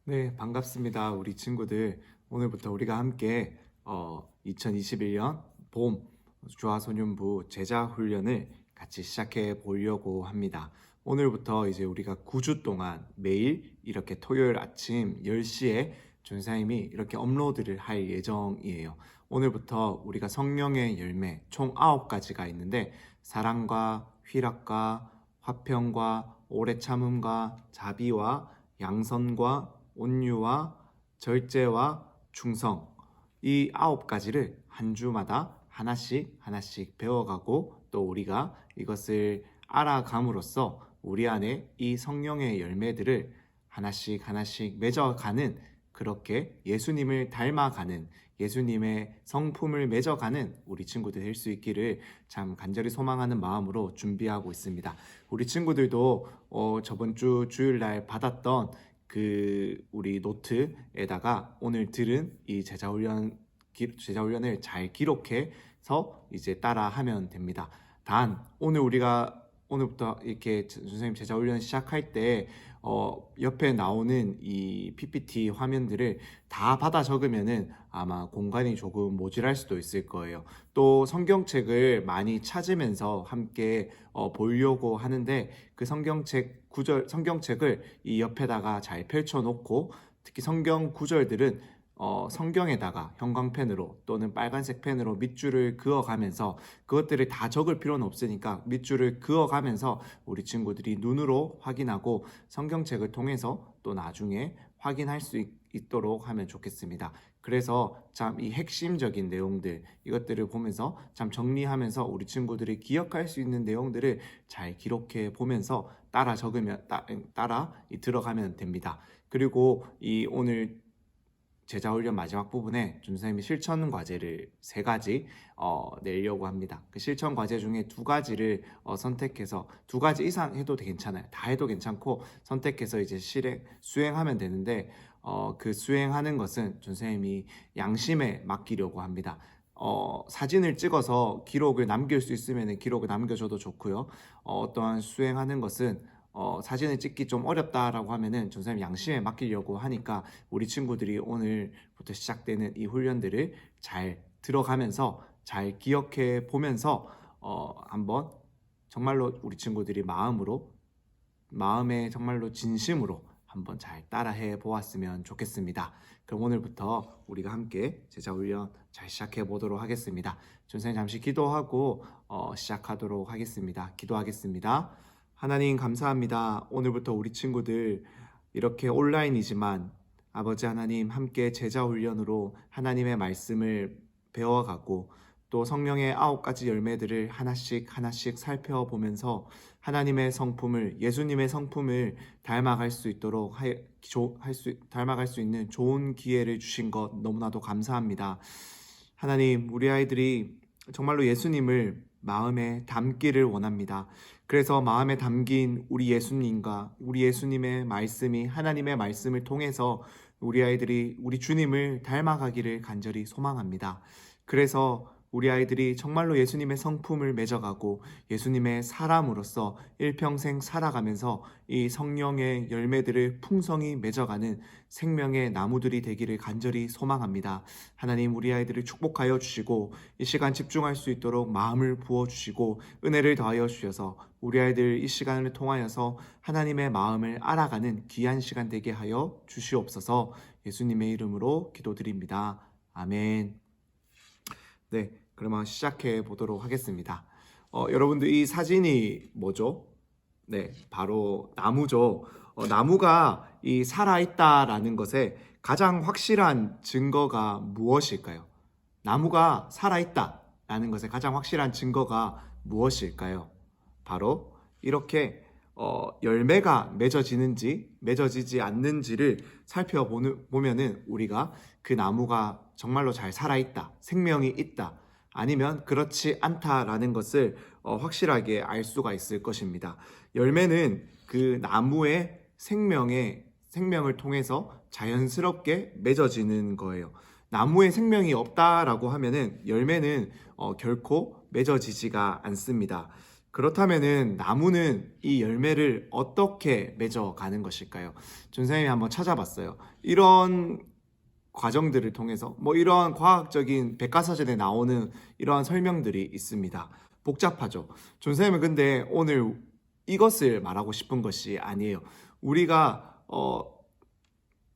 네, 반갑습니다. 우리 친구들. 오늘부터 우리가 함께 2021년 봄 주화소년부 제자 훈련을 같이 시작해 보려고 합니다. 오늘부터 이제 우리가 9주 동안 매일 이렇게 토요일 아침 10시에 전사님이 이렇게 업로드를 할 예정이에요. 오늘부터 우리가 성령의 열매 총 9가지가 있는데 사랑과 희락과 화평과 오래 참음과 자비와 양선과 온유와 절제와 충성, 이 9가지를 한 주마다 하나씩 배워가고 또 우리가 이것을 알아감으로써 우리 안에 이 성령의 열매들을 하나씩 맺어가는, 그렇게 예수님을 닮아가는, 예수님의 성품을 맺어가는 우리 친구들 될 수 있기를 참 간절히 소망하는 마음으로 준비하고 있습니다. 우리 친구들도 저번 주 주일날 받았던 우리 노트에다가 오늘 들은 이 제자훈련을 잘 기록해서 이제 따라하면 됩니다. 단 오늘부터 이렇게 선생님 제자훈련 시작할 때 옆에 나오는 이 PPT 화면들을 다 받아 적으면은 아마 공간이 조금 모자랄 수도 있을 거예요. 또 성경책을 많이 찾으면서 함께 보려고 하는데 그 성경책을 이 옆에다가 잘 펼쳐놓고, 특히 성경 구절들은 성경에다가 형광펜으로 또는 빨간색 펜으로 밑줄을 그어가면서, 그것들을 다 적을 필요는 없으니까 밑줄을 그어가면서 우리 친구들이 눈으로 확인하고 성경책을 통해서 또 나중에 확인할 수 있도록 하면 좋겠습니다. 그래서 참 이 핵심적인 내용들, 이것들을 보면서 참 정리하면서 우리 친구들이 기억할 수 있는 내용들을 잘 기록해 보면서 따라 들어가면 됩니다. 그리고 이 오늘 제자훈련 마지막 부분에 준선생님이 실천 과제를 3가지 내려고 합니다. 그 실천 과제 중에 2가지를 선택해서, 2가지 이상 해도 괜찮아요. 다 해도 괜찮고 선택해서 이제 수행하면 되는데, 그 수행하는 것은 준선생님이 양심에 맡기려고 합니다. 사진을 찍어서 기록을 남길 수 있으면 기록을 남겨줘도 좋고요. 어떠한 수행하는 것은 사진을 찍기 좀 어렵다라고 하면은 전사님 양심에 맡기려고 하니까 우리 친구들이 오늘부터 시작되는 이 훈련들을 잘 들어가면서 잘 기억해 보면서 한번 정말로 우리 친구들이 마음에 정말로 진심으로 한번 잘 따라해 보았으면 좋겠습니다. 그럼 오늘부터 우리가 함께 제자훈련 잘 시작해 보도록 하겠습니다. 전사님 잠시 기도하고 시작하도록 하겠습니다. 기도하겠습니다. 하나님 감사합니다. 오늘부터 우리 친구들 이렇게 온라인이지만 아버지 하나님 함께 제자훈련으로 하나님의 말씀을 배워가고 또 성령의 9가지 열매들을 하나씩 살펴보면서 하나님의 성품을, 예수님의 성품을 닮아갈 수 있도록 닮아갈 수 있는 좋은 기회를 주신 것 너무나도 감사합니다. 하나님, 우리 아이들이 정말로 예수님을 마음에 담기를 원합니다. 그래서 마음에 담긴 우리 예수님과 우리 예수님의 말씀이 하나님의 말씀을 통해서 우리 아이들이 우리 주님을 닮아가기를 간절히 소망합니다. 그래서 우리 아이들이 정말로 예수님의 성품을 맺어가고 예수님의 사람으로서 일평생 살아가면서 이 성령의 열매들을 풍성히 맺어가는 생명의 나무들이 되기를 간절히 소망합니다. 하나님, 우리 아이들을 축복하여 주시고 이 시간 집중할 수 있도록 마음을 부어주시고 은혜를 더하여 주셔서 우리 아이들 이 시간을 통하여서 하나님의 마음을 알아가는 귀한 시간 되게 하여 주시옵소서. 예수님의 이름으로 기도드립니다. 아멘. 네, 그러면 시작해 보도록 하겠습니다. 여러분들 이 사진이 뭐죠? 네, 바로 나무죠. 나무가 이 살아있다라는 것에 가장 확실한 증거가 무엇일까요? 나무가 살아있다라는 것에 가장 확실한 증거가 무엇일까요? 바로 이렇게 열매가 맺어지는지 맺어지지 않는지를 살펴보면은 우리가 그 나무가 정말로 잘 살아있다, 생명이 있다, 아니면 그렇지 않다라는 것을 확실하게 알 수가 있을 것입니다. 열매는 그 나무의 생명을 통해서 자연스럽게 맺어지는 거예요. 나무에 생명이 없다라고 하면은 열매는 결코 맺어지지가 않습니다. 그렇다면은 나무는 이 열매를 어떻게 맺어가는 것일까요? 전생님이 한번 찾아봤어요. 이런 과정들을 통해서 이런 과학적인 백과사전에 나오는 이러한 설명들이 있습니다. 복잡하죠. 존쌤은 근데 오늘 이것을 말하고 싶은 것이 아니에요. 우리가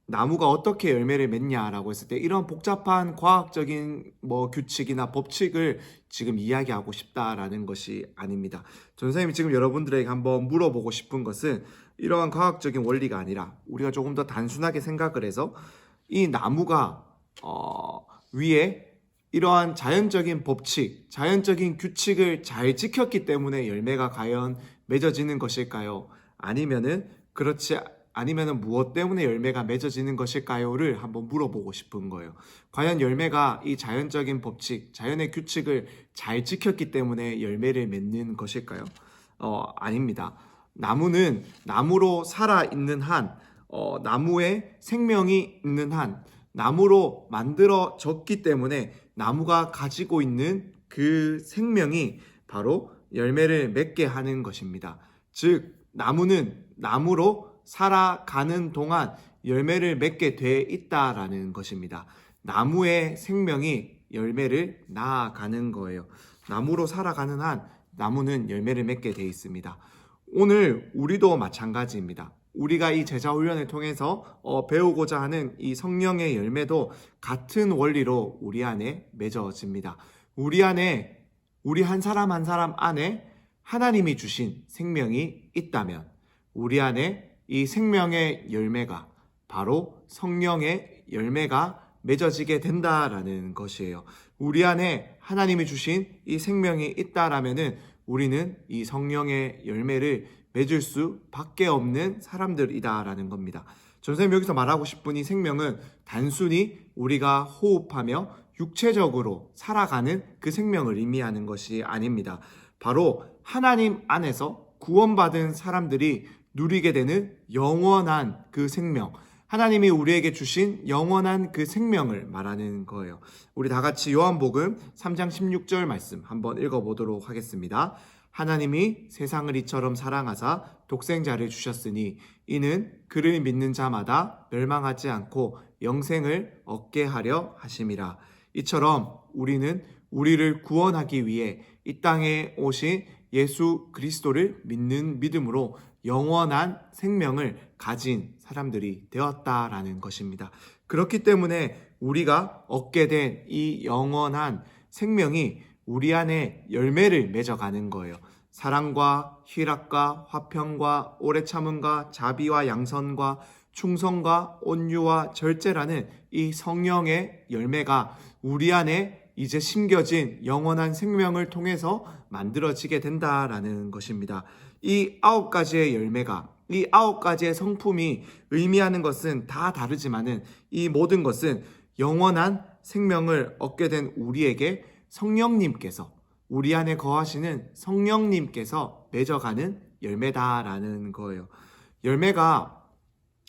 나무가 어떻게 열매를 맺냐라고 했을 때 이런 복잡한 과학적인 규칙이나 법칙을 지금 이야기하고 싶다라는 것이 아닙니다. 전선생님이 지금 여러분들에게 한번 물어보고 싶은 것은 이러한 과학적인 원리가 아니라 우리가 조금 더 단순하게 생각을 해서 이 나무가 위에 이러한 자연적인 법칙, 자연적인 규칙을 잘 지켰기 때문에 열매가 과연 맺어지는 것일까요? 아니면은 무엇 때문에 열매가 맺어지는 것일까요?를 한번 물어보고 싶은 거예요. 과연 열매가 이 자연적인 법칙, 자연의 규칙을 잘 지켰기 때문에 열매를 맺는 것일까요? 아닙니다. 나무는 나무로 살아있는 한, 나무에 생명이 있는 한, 나무로 만들어졌기 때문에 나무가 가지고 있는 그 생명이 바로 열매를 맺게 하는 것입니다. 즉, 나무는 나무로 살아가는 동안 열매를 맺게 돼 있다라는 것입니다. 나무의 생명이 열매를 낳아가는 거예요. 나무로 살아가는 한 나무는 열매를 맺게 돼 있습니다. 오늘 우리도 마찬가지입니다. 우리가 이 제자 훈련을 통해서 배우고자 하는 이 성령의 열매도 같은 원리로 우리 안에 맺어집니다. 우리 한 사람 한 사람 안에 하나님이 주신 생명이 있다면 우리 안에 이 생명의 열매가 바로 성령의 열매가 맺어지게 된다라는 것이에요. 우리 안에 하나님이 주신 이 생명이 있다라면은 우리는 이 성령의 열매를 맺을 수밖에 없는 사람들이다라는 겁니다. 선생님 여기서 말하고 싶은 이 생명은 단순히 우리가 호흡하며 육체적으로 살아가는 그 생명을 의미하는 것이 아닙니다. 바로 하나님 안에서 구원받은 사람들이 누리게 되는 영원한 그 생명, 하나님이 우리에게 주신 영원한 그 생명을 말하는 거예요. 우리 다 같이 요한복음 3장 16절 말씀 한번 읽어보도록 하겠습니다. 하나님이 세상을 이처럼 사랑하사 독생자를 주셨으니 이는 그를 믿는 자마다 멸망하지 않고 영생을 얻게 하려 하심이라. 이처럼 우리는 우리를 구원하기 위해 이 땅에 오신 예수 그리스도를 믿는 믿음으로 영원한 생명을 가진 사람들이 되었다라는 것입니다. 그렇기 때문에 우리가 얻게 된 이 영원한 생명이 우리 안에 열매를 맺어가는 거예요. 사랑과 희락과 화평과 오래 참음과 자비와 양선과 충성과 온유와 절제라는 이 성령의 열매가 우리 안에 이제 심겨진 영원한 생명을 통해서 만들어지게 된다라는 것입니다. 이 9가지의 열매가, 이 9가지의 성품이 의미하는 것은 다 다르지만은 이 모든 것은 영원한 생명을 얻게 된 우리에게 성령님께서, 우리 안에 거하시는 성령님께서 맺어가는 열매다라는 거예요. 열매가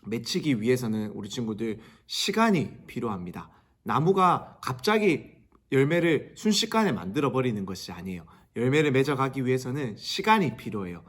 맺히기 위해서는 우리 친구들 시간이 필요합니다. 나무가 갑자기 열매를 순식간에 만들어버리는 것이 아니에요. 열매를 맺어가기 위해서는 시간이 필요해요.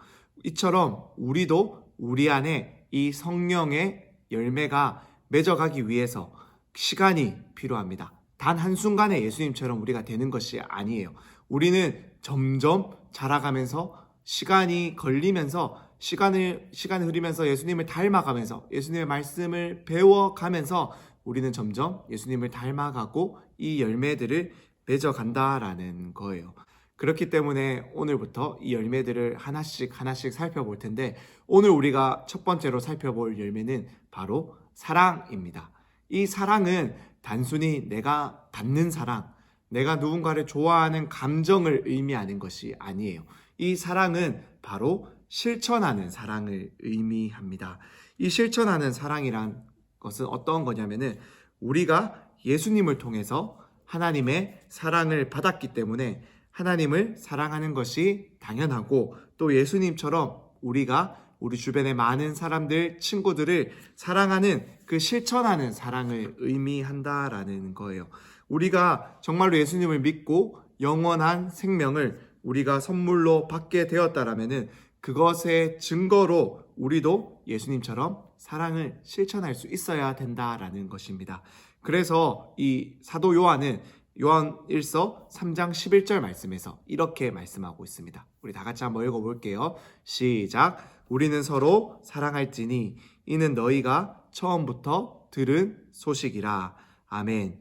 이처럼 우리도 우리 안에 이 성령의 열매가 맺어가기 위해서 시간이 필요합니다. 단 한순간에 예수님처럼 우리가 되는 것이 아니에요. 우리는 점점 자라가면서 시간이 걸리면서 시간을 흐르면서 예수님을 닮아가면서 예수님의 말씀을 배워가면서 우리는 점점 예수님을 닮아가고 이 열매들을 맺어간다라는 거예요. 그렇기 때문에 오늘부터 이 열매들을 하나씩 살펴볼 텐데 오늘 우리가 첫 번째로 살펴볼 열매는 바로 사랑입니다. 이 사랑은 단순히 내가 받는 사랑, 내가 누군가를 좋아하는 감정을 의미하는 것이 아니에요. 이 사랑은 바로 실천하는 사랑을 의미합니다. 이 실천하는 사랑이란 것은 어떤 거냐면은 우리가 예수님을 통해서 하나님의 사랑을 받았기 때문에 하나님을 사랑하는 것이 당연하고 또 예수님처럼 우리가 우리 주변의 많은 사람들, 친구들을 사랑하는 그 실천하는 사랑을 의미한다라는 거예요. 우리가 정말로 예수님을 믿고 영원한 생명을 우리가 선물로 받게 되었다라면은 그것의 증거로 우리도 예수님처럼 사랑을 실천할 수 있어야 된다라는 것입니다. 그래서 이 사도 요한은 요한 1서 3장 11절 말씀에서 이렇게 말씀하고 있습니다. 우리 다 같이 한번 읽어볼게요. 시작. 우리는 서로 사랑할지니 이는 너희가 처음부터 들은 소식이라. 아멘.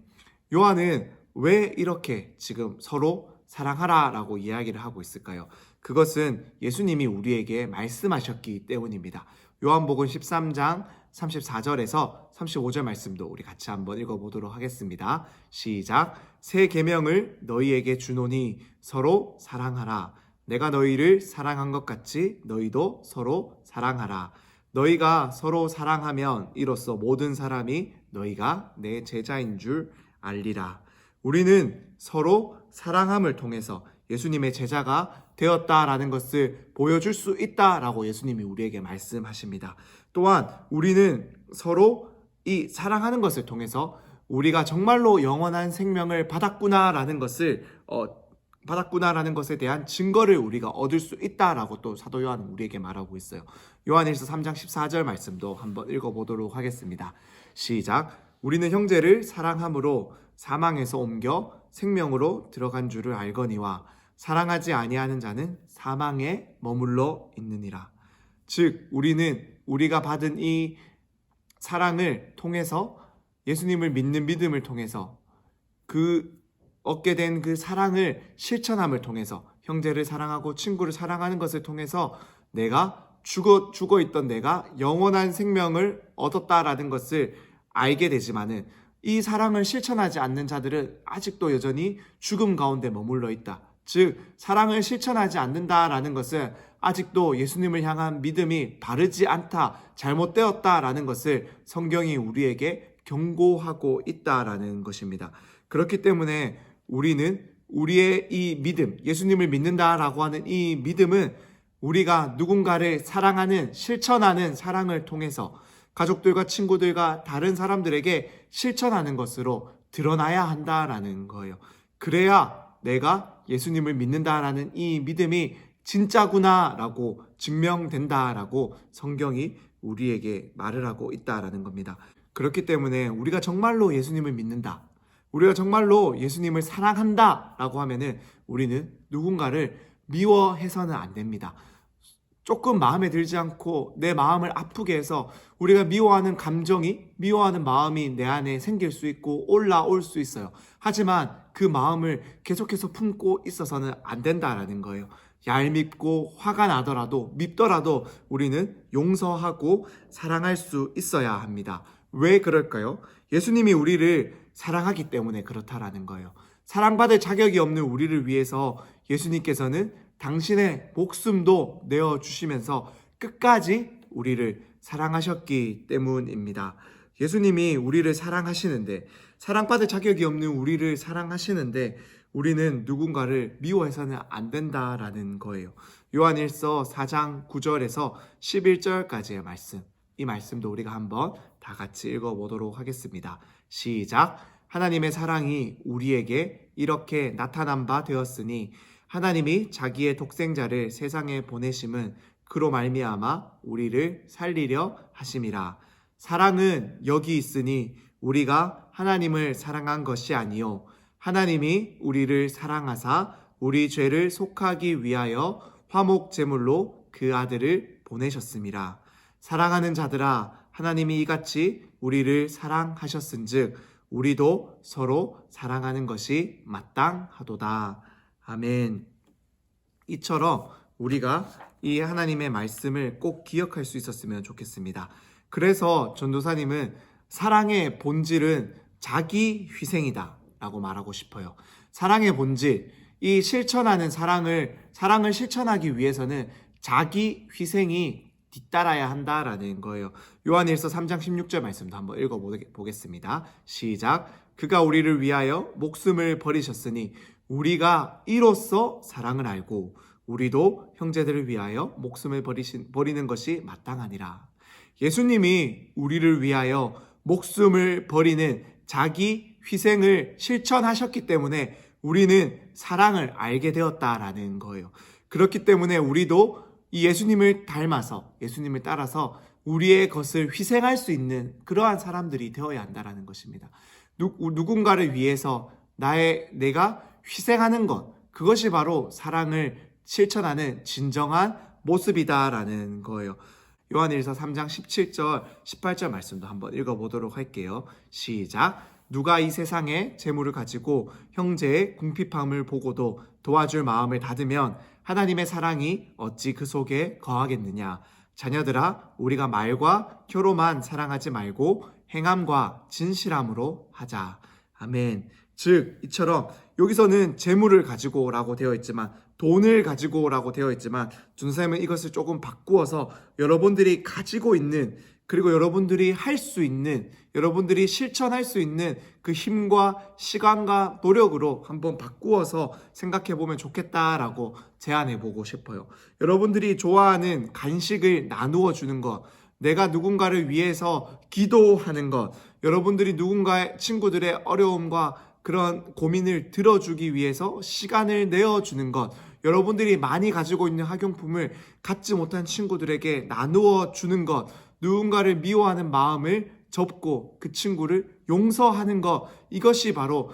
요한은 왜 이렇게 지금 서로 사랑하라라고 이야기를 하고 있을까요? 그것은 예수님이 우리에게 말씀하셨기 때문입니다. 요한복음 13장 34절에서 35절 말씀도 우리 같이 한번 읽어보도록 하겠습니다. 시작. 새 계명을 너희에게 주노니 서로 사랑하라. 내가 너희를 사랑한 것 같이 너희도 서로 사랑하라. 너희가 서로 사랑하면 이로써 모든 사람이 너희가 내 제자인 줄 알리라. 우리는 서로 사랑함을 통해서 예수님의 제자가 되었다라는 것을 보여줄 수 있다라고 예수님이 우리에게 말씀하십니다. 또한 우리는 서로 이 사랑하는 것을 통해서 우리가 정말로 영원한 생명을 받았구나라는 것에 대한 증거를 우리가 얻을 수 있다라고 또 사도 요한은 우리에게 말하고 있어요. 요한일서 3장 14절 말씀도 한번 읽어보도록 하겠습니다. 시작. 우리는 형제를 사랑함으로 사망에서 옮겨 생명으로 들어간 줄을 알거니와 사랑하지 아니하는 자는 사망에 머물러 있느니라. 즉 우리는 우리가 받은 이 사랑을 통해서 예수님을 믿는 믿음을 통해서 얻게 된 그 사랑을 실천함을 통해서 형제를 사랑하고 친구를 사랑하는 것을 통해서 내가 죽어 있던 내가 영원한 생명을 얻었다라는 것을 알게 되지만은 이 사랑을 실천하지 않는 자들은 아직도 여전히 죽음 가운데 머물러 있다. 즉 사랑을 실천하지 않는다라는 것은 아직도 예수님을 향한 믿음이 바르지 않다, 잘못되었다라는 것을 성경이 우리에게 경고하고 있다라는 것입니다. 그렇기 때문에 우리는 우리의 이 믿음, 예수님을 믿는다라고 하는 이 믿음은 우리가 누군가를 사랑하는, 실천하는 사랑을 통해서 가족들과 친구들과 다른 사람들에게 실천하는 것으로 드러나야 한다라는 거예요. 그래야 내가 예수님을 믿는다라는 이 믿음이 진짜구나라고 증명된다라고 성경이 우리에게 말을 하고 있다라는 겁니다. 그렇기 때문에 우리가 정말로 예수님을 믿는다, 우리가 정말로 예수님을 사랑한다라고 하면은 우리는 누군가를 미워해서는 안 됩니다. 조금 마음에 들지 않고 내 마음을 아프게 해서 우리가 미워하는 마음이 내 안에 생길 수 있고 올라올 수 있어요. 하지만 그 마음을 계속해서 품고 있어서는 안 된다라는 거예요. 얄밉고 화가 나더라도 밉더라도 우리는 용서하고 사랑할 수 있어야 합니다. 왜 그럴까요? 예수님이 우리를 사랑하기 때문에 그렇다라는 거예요. 사랑받을 자격이 없는 우리를 위해서 예수님께서는 당신의 목숨도 내어주시면서 끝까지 우리를 사랑하셨기 때문입니다. 예수님이 우리를 사랑하시는데, 사랑받을 자격이 없는 우리를 사랑하시는데 우리는 누군가를 미워해서는 안 된다라는 거예요. 요한일서 4장 9절에서 11절까지의 말씀, 이 말씀도 우리가 한번 다 같이 읽어보도록 하겠습니다. 시작. 하나님의 사랑이 우리에게 이렇게 나타난 바 되었으니 하나님이 자기의 독생자를 세상에 보내심은 그로 말미암아 우리를 살리려 하심이라. 사랑은 여기 있으니 우리가 하나님을 사랑한 것이 아니요 하나님이 우리를 사랑하사 우리 죄를 속하기 위하여 화목 제물로 그 아들을 보내셨음이라. 사랑하는 자들아, 하나님이 이같이 우리를 사랑하셨은즉 우리도 서로 사랑하는 것이 마땅하도다. 아멘. 이처럼 우리가 이 하나님의 말씀을 꼭 기억할 수 있었으면 좋겠습니다. 그래서 전도사님은 사랑의 본질은 자기 희생이다 라고 말하고 싶어요. 사랑의 본질, 이 실천하는 사랑을 실천하기 위해서는 자기 희생이 뒤따라야 한다라는 거예요. 요한일서 3장 16절 말씀도 한번 읽어보겠습니다. 시작. 그가 우리를 위하여 목숨을 버리셨으니 우리가 이로써 사랑을 알고 우리도 형제들을 위하여 목숨을 버리는 것이 마땅하니라. 예수님이 우리를 위하여 목숨을 버리는 자기 희생을 실천하셨기 때문에 우리는 사랑을 알게 되었다라는 거예요. 그렇기 때문에 우리도 이 예수님을 닮아서, 예수님을 따라서 우리의 것을 희생할 수 있는 그러한 사람들이 되어야 한다라는 것입니다. 누군가를 위해서 내가 희생하는 것, 그것이 바로 사랑을 실천하는 진정한 모습이다라는 거예요. 요한일서 3장 17절, 18절 말씀도 한번 읽어보도록 할게요. 시작. 누가 이 세상에 재물을 가지고 형제의 궁핍함을 보고도 도와줄 마음을 닫으면 하나님의 사랑이 어찌 그 속에 거하겠느냐. 자녀들아, 우리가 말과 혀로만 사랑하지 말고 행함과 진실함으로 하자. 아멘. 즉 이처럼 여기서는 재물을 가지고 오라고 되어 있지만, 돈을 가지고 오라고 되어 있지만, 준사님은 이것을 조금 바꾸어서 여러분들이 가지고 있는, 그리고 여러분들이 할 수 있는, 여러분들이 실천할 수 있는 그 힘과 시간과 노력으로 한번 바꾸어서 생각해 보면 좋겠다라고 제안해 보고 싶어요. 여러분들이 좋아하는 간식을 나누어 주는 것, 내가 누군가를 위해서 기도하는 것, 여러분들이 누군가의 친구들의 어려움과 그런 고민을 들어주기 위해서 시간을 내어주는 것, 여러분들이 많이 가지고 있는 학용품을 갖지 못한 친구들에게 나누어 주는 것, 누군가를 미워하는 마음을 접고 그 친구를 용서하는 것, 이것이 바로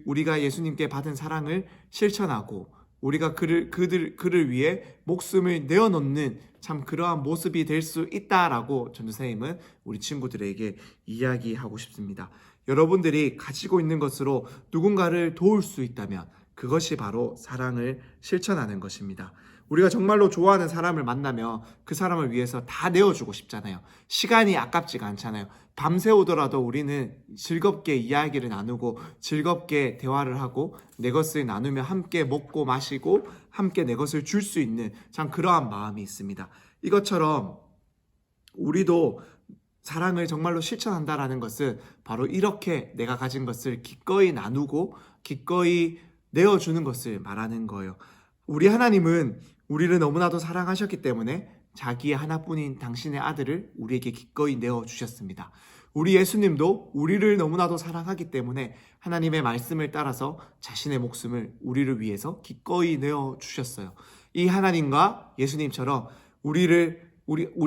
우리가 예수님께 받은 사랑을 실천하고 우리가 그를 위해 목숨을 내어놓는 참 그러한 모습이 될 수 있다라고 전도사님은 우리 친구들에게 이야기하고 싶습니다. 여러분들이 가지고 있는 것으로 누군가를 도울 수 있다면 그것이 바로 사랑을 실천하는 것입니다. 우리가 정말로 좋아하는 사람을 만나면 그 사람을 위해서 다 내어주고 싶잖아요. 시간이 아깝지가 않잖아요. 밤새우더라도 우리는 즐겁게 이야기를 나누고 즐겁게 대화를 하고 내 것을 나누며 함께 먹고 마시고 함께 내 것을 줄 수 있는 참 그러한 마음이 있습니다. 이것처럼 우리도 사랑을 정말로 실천한다라는 것은 바로 이렇게 내가 가진 것을 기꺼이 나누고 기꺼이 내어주는 것을 말하는 거예요. 우리 하나님은 우리를 너무나도 사랑하셨기 때문에 자기의 하나뿐인 당신의 아들을 우리에게 기꺼이 내어주셨습니다. 우리 예수님도 우리를 너무나도 사랑하기 때문에 하나님의 말씀을 따라서 자신의 목숨을 우리를 위해서 기꺼이 내어주셨어요. 이 하나님과 예수님처럼 우리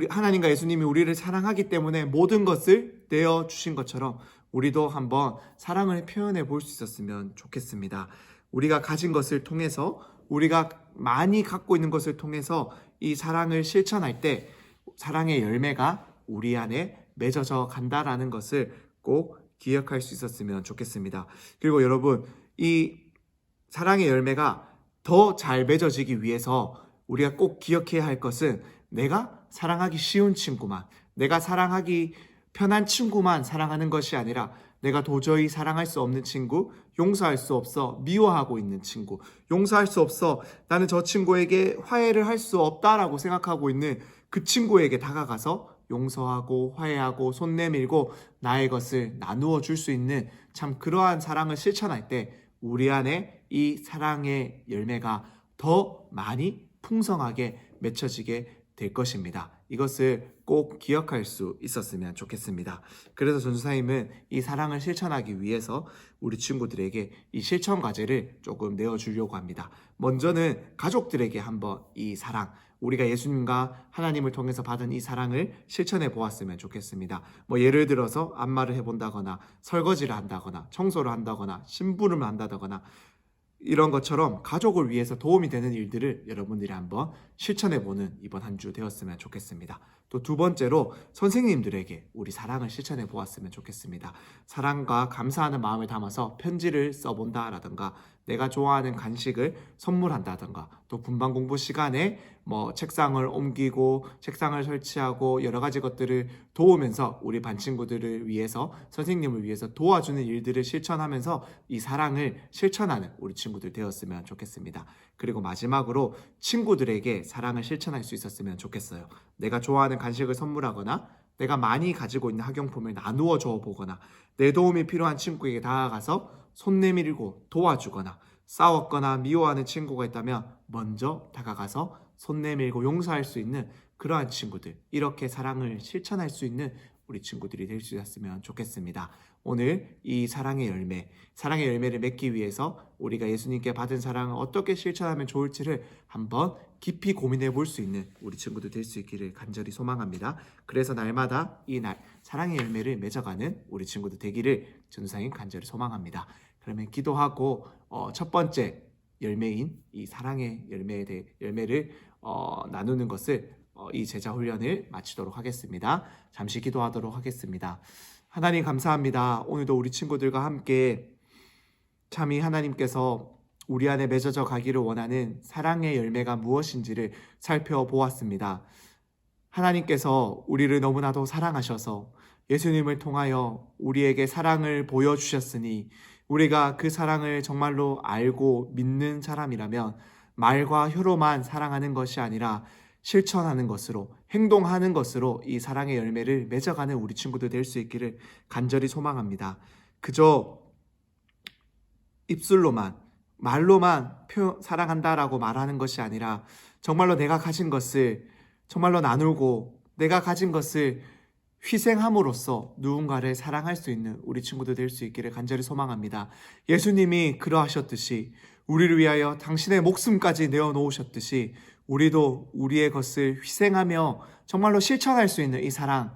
하나님과 예수님이 우리를 사랑하기 때문에 모든 것을 내어주신 것처럼 우리도 한번 사랑을 표현해 볼 수 있었으면 좋겠습니다. 우리가 가진 것을 통해서, 우리가 많이 갖고 있는 것을 통해서 이 사랑을 실천할 때 사랑의 열매가 우리 안에 맺어져 간다라는 것을 꼭 기억할 수 있었으면 좋겠습니다. 그리고 여러분, 이 사랑의 열매가 더 잘 맺어지기 위해서 우리가 꼭 기억해야 할 것은 내가 사랑하기 쉬운 친구만, 내가 사랑하기 편한 친구만 사랑하는 것이 아니라 내가 도저히 사랑할 수 없는 친구, 용서할 수 없어 미워하고 있는 친구, 용서할 수 없어 나는 저 친구에게 화해를 할 수 없다라고 생각하고 있는 그 친구에게 다가가서 용서하고 화해하고 손 내밀고 나의 것을 나누어 줄 수 있는 참 그러한 사랑을 실천할 때 우리 안에 이 사랑의 열매가 더 많이 풍성하게 맺혀지게 될 것입니다. 이것을 꼭 기억할 수 있었으면 좋겠습니다. 그래서 전도사님은 이 사랑을 실천하기 위해서 우리 친구들에게 이 실천 과제를 조금 내어주려고 합니다. 먼저는 가족들에게 한번 이 사랑, 우리가 예수님과 하나님을 통해서 받은 이 사랑을 실천해 보았으면 좋겠습니다. 예를 들어서 안마를 해본다거나 설거지를 한다거나 청소를 한다거나 심부름을 한다거나 이런 것처럼 가족을 위해서 도움이 되는 일들을 여러분들이 한번 실천해보는 이번 한 주 되었으면 좋겠습니다. 또 두 번째로 선생님들에게 우리 사랑을 실천해 보았으면 좋겠습니다. 사랑과 감사하는 마음을 담아서 편지를 써본다라든가 내가 좋아하는 간식을 선물한다든가 또 분반 공부 시간에 책상을 옮기고 책상을 설치하고 여러 가지 것들을 도우면서 우리 반 친구들을 위해서 선생님을 위해서 도와주는 일들을 실천하면서 이 사랑을 실천하는 우리 친구들 되었으면 좋겠습니다. 그리고 마지막으로 친구들에게 사랑을 실천할 수 있었으면 좋겠어요. 내가 좋아하는 간식을 선물하거나 내가 많이 가지고 있는 학용품을 나누어 줘 보거나 내 도움이 필요한 친구에게 다가가서 손 내밀고 도와주거나 싸웠거나 미워하는 친구가 있다면 먼저 다가가서 손 내밀고 용서할 수 있는 그러한 친구들, 이렇게 사랑을 실천할 수 있는 우리 친구들이 될 수 있었으면 좋겠습니다. 오늘 이 사랑의 열매를 맺기 위해서 우리가 예수님께 받은 사랑을 어떻게 실천하면 좋을지를 한번 깊이 고민해 볼 수 있는 우리 친구들 될 수 있기를 간절히 소망합니다. 그래서 날마다 이 사랑의 열매를 맺어가는 우리 친구들 되기를 전도사님 간절히 소망합니다. 그러면 기도하고 첫 번째 열매인 이 사랑의 열매를 나누는 것을 이 제자 훈련을 마치도록 하겠습니다. 잠시 기도하도록 하겠습니다. 하나님 감사합니다. 오늘도 우리 친구들과 함께 참이 하나님께서 우리 안에 맺어져 가기를 원하는 사랑의 열매가 무엇인지를 살펴보았습니다. 하나님께서 우리를 너무나도 사랑하셔서 예수님을 통하여 우리에게 사랑을 보여주셨으니 우리가 그 사랑을 정말로 알고 믿는 사람이라면 말과 혀로만 사랑하는 것이 아니라 실천하는 것으로, 행동하는 것으로 이 사랑의 열매를 맺어가는 우리 친구들 될 수 있기를 간절히 소망합니다. 그저 입술로만, 말로만 사랑한다라고 말하는 것이 아니라 정말로 내가 가진 것을 정말로 나누고 내가 가진 것을 희생함으로써 누군가를 사랑할 수 있는 우리 친구들 될 수 있기를 간절히 소망합니다. 예수님이 그러하셨듯이 우리를 위하여 당신의 목숨까지 내어놓으셨듯이 우리도 우리의 것을 희생하며 정말로 실천할 수 있는 이 사랑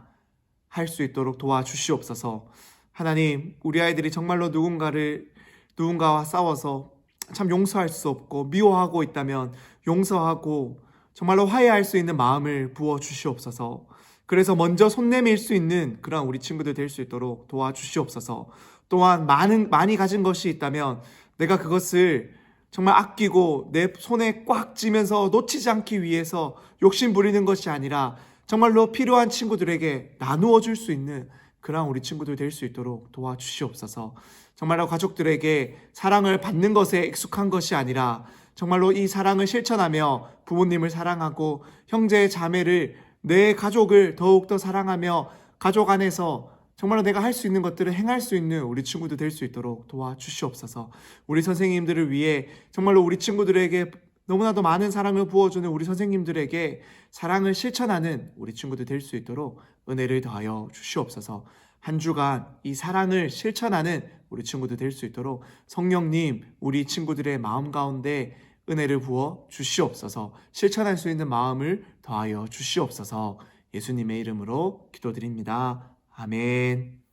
할 수 있도록 도와주시옵소서. 하나님, 우리 아이들이 정말로 누군가와 싸워서 참 용서할 수 없고 미워하고 있다면 용서하고 정말로 화해할 수 있는 마음을 부어주시옵소서. 그래서 먼저 손 내밀 수 있는 그런 우리 친구들 될 수 있도록 도와주시옵소서. 또한 많이 가진 것이 있다면 내가 그것을 정말 아끼고 내 손에 꽉 쥐면서 놓치지 않기 위해서 욕심 부리는 것이 아니라 정말로 필요한 친구들에게 나누어 줄 수 있는 그런 우리 친구들 될 수 있도록 도와주시옵소서. 정말로 가족들에게 사랑을 받는 것에 익숙한 것이 아니라 정말로 이 사랑을 실천하며 부모님을 사랑하고 형제 자매를 내 가족을 더욱더 사랑하며 가족 안에서 정말로 내가 할 수 있는 것들을 행할 수 있는 우리 친구들 될 수 있도록 도와주시옵소서. 우리 선생님들을 위해 정말로 우리 친구들에게 너무나도 많은 사랑을 부어주는 우리 선생님들에게 사랑을 실천하는 우리 친구들 될 수 있도록 은혜를 더하여 주시옵소서. 한 주간 이 사랑을 실천하는 우리 친구들 될 수 있도록 성령님 우리 친구들의 마음 가운데 은혜를 부어 주시옵소서. 실천할 수 있는 마음을 더하여 주시옵소서. 예수님의 이름으로 기도드립니다. 아멘.